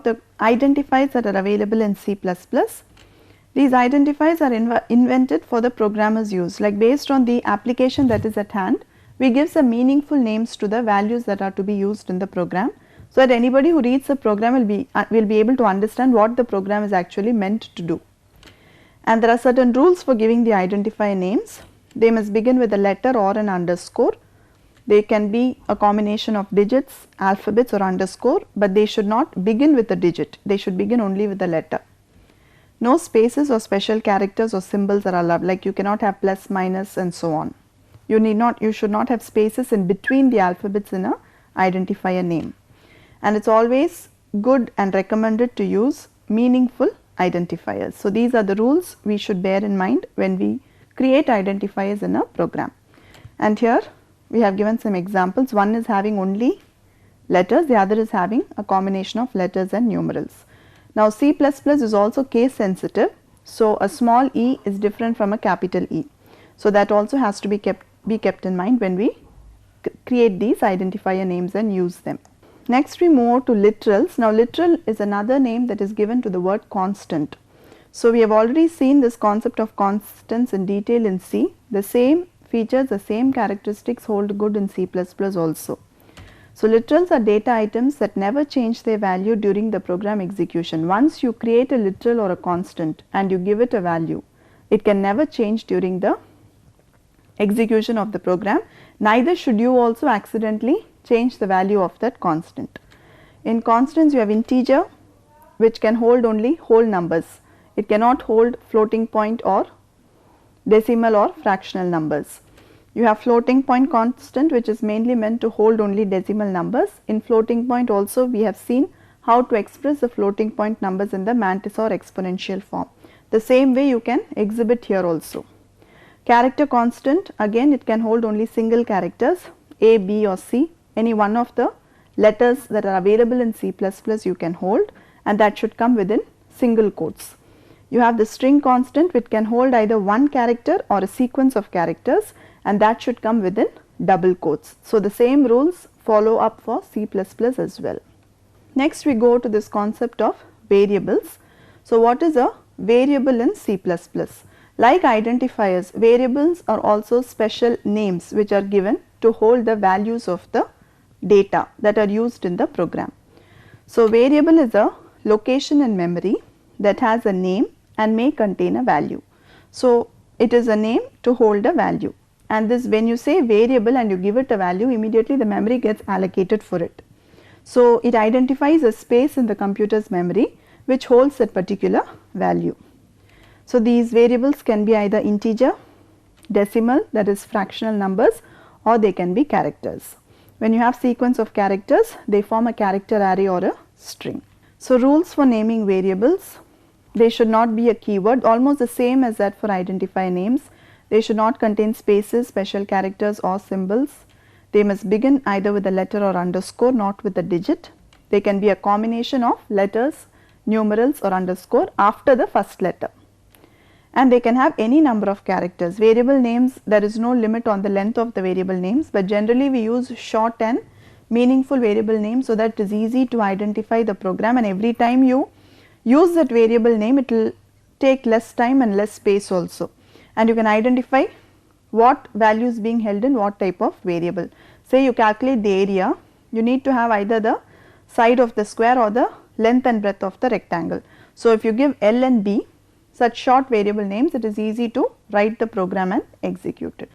the identifiers that are available in C++. These identifiers are invented for the programmer's use, like based on the application that is at hand, we give some meaningful names to the values that are to be used in the program, so that anybody who reads the program will be able to understand what the program is actually meant to do. And there are certain rules for giving the identifier names. They must begin with a letter or an underscore. They can be a combination of digits, alphabets or underscore, but they should not begin with a digit, they should begin only with a letter. No spaces or special characters or symbols are allowed, like you cannot have plus, minus and so on. You should not have spaces in between the alphabets in a identifier name. And it is always good and recommended to use meaningful identifiers. So, these are the rules we should bear in mind when we create identifiers in a program. And here we have given some examples. One is having only letters, the other is having a combination of letters and numerals. Now, C++ is also case sensitive, so a small e is different from a capital E. So, that also has to be kept in mind when we create these identifier names and use them. Next we move to literals. Now, literal is another name that is given to the word constant. So, we have already seen this concept of constants in detail in C. The same features, the same characteristics hold good in C++ also. So, literals are data items that never change their value during the program execution. Once you create a literal or a constant and you give it a value, it can never change during the execution of the program. Neither should you also accidentally change the value of that constant. In constants you have integer, which can hold only whole numbers. It cannot hold floating point or decimal or fractional numbers. You have floating point constant, which is mainly meant to hold only decimal numbers. In floating point also we have seen how to express the floating point numbers in the Mantis or exponential form. The same way you can exhibit here also. Character constant, again it can hold only single characters A, B or C. Any one of the letters that are available in C++ you can hold, and that should come within single quotes. You have the string constant, which can hold either one character or a sequence of characters, and that should come within double quotes. So, the same rules follow up for C++ as well. Next we go to this concept of variables. So, what is a variable in C++? Like identifiers, variables are also special names which are given to hold the values of the data that are used in the program. So, variable is a location in memory that has a name and may contain a value. So, it is a name to hold a value, and this, when you say variable and you give it a value, immediately the memory gets allocated for it. So, it identifies a space in the computer's memory which holds that particular value. So, these variables can be either integer, decimal, that is fractional numbers, or they can be characters. When you have sequence of characters, they form a character array or a string. So, rules for naming variables: they should not be a keyword, almost the same as that for identifier names. They should not contain spaces, special characters or symbols. They must begin either with a letter or underscore, not with a digit. They can be a combination of letters, numerals or underscore after the first letter. And they can have any number of characters. Variable names, there is no limit on the length of the variable names, but generally we use short and meaningful variable names so that it is easy to identify the program, and every time you use that variable name it will take less time and less space also, and you can identify what value is being held in what type of variable. Say you calculate the area, you need to have either the side of the square or the length and breadth of the rectangle. So, if you give L and B, such short variable names, it is easy to write the program and execute it.